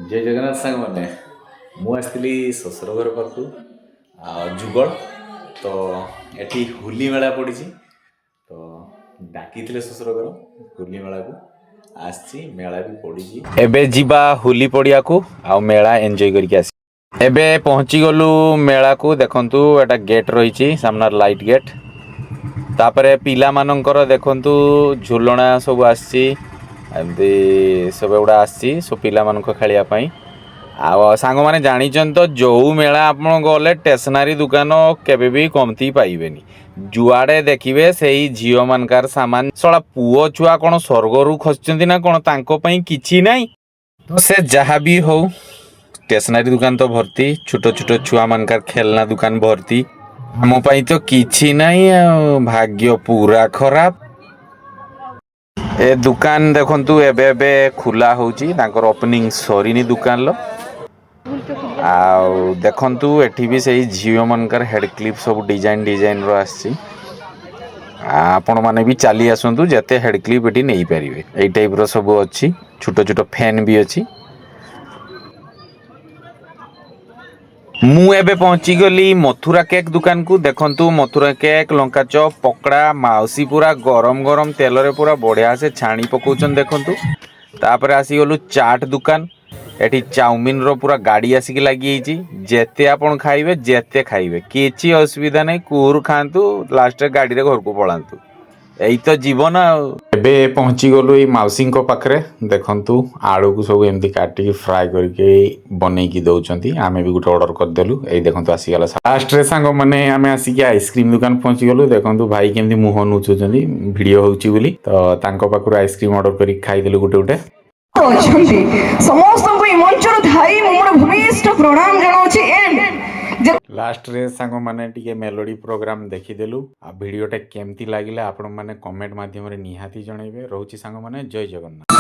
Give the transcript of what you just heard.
जय जगन्नाथ सांग मैंने मुझे शशुर घर पाखु जुगल तो ये होली मेला पड़ी तो डाकी शशुर घर होली मेला को आसी मेला भी पड़ी एबे जीवा होली पड़िया को आ मेला एंजॉय करके आसी एबे पहुंची गलु मेला को देखंतु एटा गेट रही सामना लाइट गेट तापरे पिला मानकर देखंतु झुलना सब आसी एमती सब गुड़ा आसी सब पिला मानक खेलिया पई आ सांग माने जानिचन तो जो मेला आपण गले स्टेशनरी दुकान केबे भी कमती पाइबेनी जुआड़े देखिए से झील मानकार सामान सला पुओ छुआ कौन स्वर्गरू खसुच्च ना कौन तांको पई किछि नाई तो से जहाँ भी हो स्टेशनरी दुकान तो भर्ती छोट छोट छुआ मानकार खेलना दुकान भर्ती आम पई तो किछि नाई भाग्य पूरा खराब ए दुकान देखंतु एबे एबे खुला होची तांकर ओपनिंग सरीनी दुकान लो आउ देखंतु एठी भी सही झील मानकर हेड क्लिप सब डिजाइन डिजाइन रो आसी आपण माने भी चली आसंतु जते हेड क्लिप एठी नै परिबे एई टाइप रो सब अछि छोट छोट फैन भी अछि मु एबे पहुंची गली मथुरा केक दुकान को देखंतु मथुरा केक लंका चॉप पकड़ा माउसी पूरा गरम गरम तेल रे पूरा बढ़िया से छाणी पकोचन देखंतु तापर आसी गलु चाट दुकान एठी चाउमिन रो पूरा गाड़ी आसिक लगी जेते आपण खाइबे जेते खाइबे किछि असुविधा नै कुर खांतु लास्ट गाड़ी रे घर को पळांतु एई तो जीवन एबे पहुंची गलु ई माउसिंग को पाखरे देखंतु आलू को सब एमती काटी फ्राई करके बनै की दउचंती आमे भी गुटे ऑर्डर कर देलु एई देखंतु आसी गला लास्ट रे सांग माने आमे आसी के आइसक्रीम दुकान पहुंची गलु देखंतु भाई केमती मुह नुचुचंती वीडियो होउची बोली तो तांको पाखरु आइसक्रीम ऑर्डर करी खाइ देलु गुटे गुटे समस्त मंचर धाई मोर भूमिष्ठ प्रणाम जनाउछि एंड लास्ट रे सांग माने टिके मेलोडी प्रोग्राम देखि देलु आ वीडियोटा केमती लागिला आपण माने कमेंट माध्यम रे निहाती जणैबे रहउछि सांग माने जय जगन्नाथ।